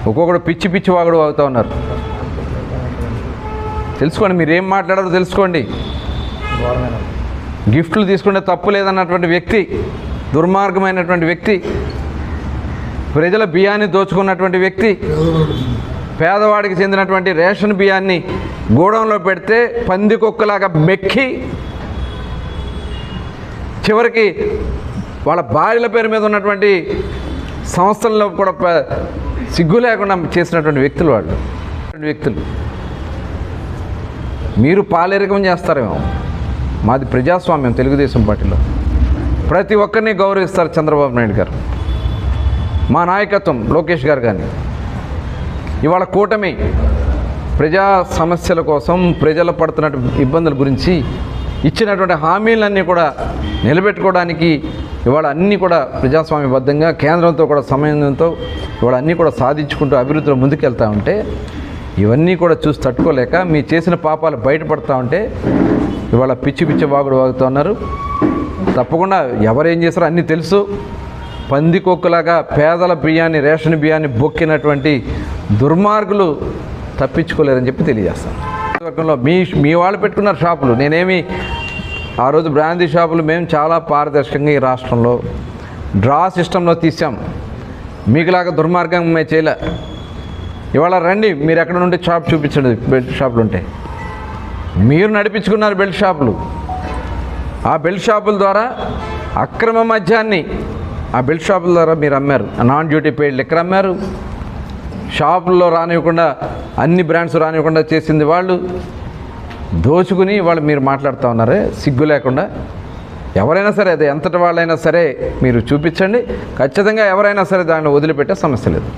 ఒక్కొక్కడు పిచ్చి పిచ్చి వాగుడు వాగుతూ ఉన్నారు. తెలుసుకోండి, మీరేం మాట్లాడారో తెలుసుకోండి. గిఫ్ట్లు తీసుకుంటే తప్పు లేదన్నటువంటి వ్యక్తి, దుర్మార్గమైనటువంటి వ్యక్తి, ప్రజల బియ్యాన్ని దోచుకున్నటువంటి వ్యక్తి, పేదవాడికి చెందినటువంటి రేషన్ బియ్యాన్ని గోడౌన్లో పెడితే పందికొక్కలాగా మెక్కి చివరికి వాళ్ళ భార్యల పేరు మీద ఉన్నటువంటి సంస్థల్లో కూడా సిగ్గు లేకుండా చేసినటువంటి వ్యక్తులు వాళ్ళు. వ్యక్తులు మీరు పాలేరికం చేస్తారేమో, మాది ప్రజాస్వామ్యం. తెలుగుదేశం పార్టీలో ప్రతి ఒక్కరిని గౌరవిస్తారు చంద్రబాబు నాయుడు గారు, మా నాయకత్వం లోకేష్ గారు. కానీ ఇవాళ కూటమి ప్రజా సమస్యల కోసం, ప్రజలు పడుతున్న ఇబ్బందుల గురించి ఇచ్చినటువంటి హామీలన్నీ కూడా నిలబెట్టుకోవడానికి ఇవాళ అన్నీ కూడా ప్రజాస్వామ్యబద్ధంగా కేంద్రంతో కూడా సమన్వయంతో ఇవాళ అన్నీ కూడా సాధించుకుంటూ అభివృద్ధిలో ముందుకెళ్తూ ఉంటే, ఇవన్నీ కూడా చూసి తట్టుకోలేక మీ చేసిన పాపాలు బయటపడతా ఉంటే ఇవాళ పిచ్చి పిచ్చి వాగుడు వాగుతూ ఉన్నారు. తప్పకుండా ఎవరేం చేస్తారో అన్నీ తెలుసు. పందికొక్కులాగా పేదల బియ్యాన్ని, రేషన్ బియ్యాన్ని బొక్కినటువంటి దుర్మార్గులు తప్పించుకోలేరని చెప్పి తెలియజేస్తాను. వర్గంలో మీ వాళ్ళు పెట్టుకున్నారు షాపులు. నేనేమి ఆ రోజు బ్రాందీ షాపులు మేము చాలా పారదర్శకంగా ఈ రాష్ట్రంలో డ్రా సిస్టంలో తీసాం. మీకులాగా దుర్మార్గం మేము చేయలే. ఇవాళ రండి, మీరు ఎక్కడ నుండి షాప్ చూపించండి. బెల్ట్ షాపులు ఉంటే మీరు నడిపించుకున్నారు బెల్ట్ షాపులు. ఆ బెల్ట్ షాపుల ద్వారా అక్రమ మద్యాన్ని ఆ బెల్ట్ షాపుల ద్వారా మీరు అమ్మారు. నాన్ డ్యూటీ పెయిడ్ లిక్కర్ అమ్మారు. షాపుల్లో రానివ్వకుండా, అన్ని బ్రాండ్స్ రానివ్వకుండా చేసింది వాళ్ళు. దోచుకుని వాళ్ళు మీరు మాట్లాడుతూ ఉన్నారే సిగ్గు లేకుండా. ఎవరైనా సరే, అది ఎంతటి వాళ్ళైనా సరే మీరు చూపించండి. ఖచ్చితంగా ఎవరైనా సరే దాన్ని వదిలిపెట్టే సమస్య లేదు.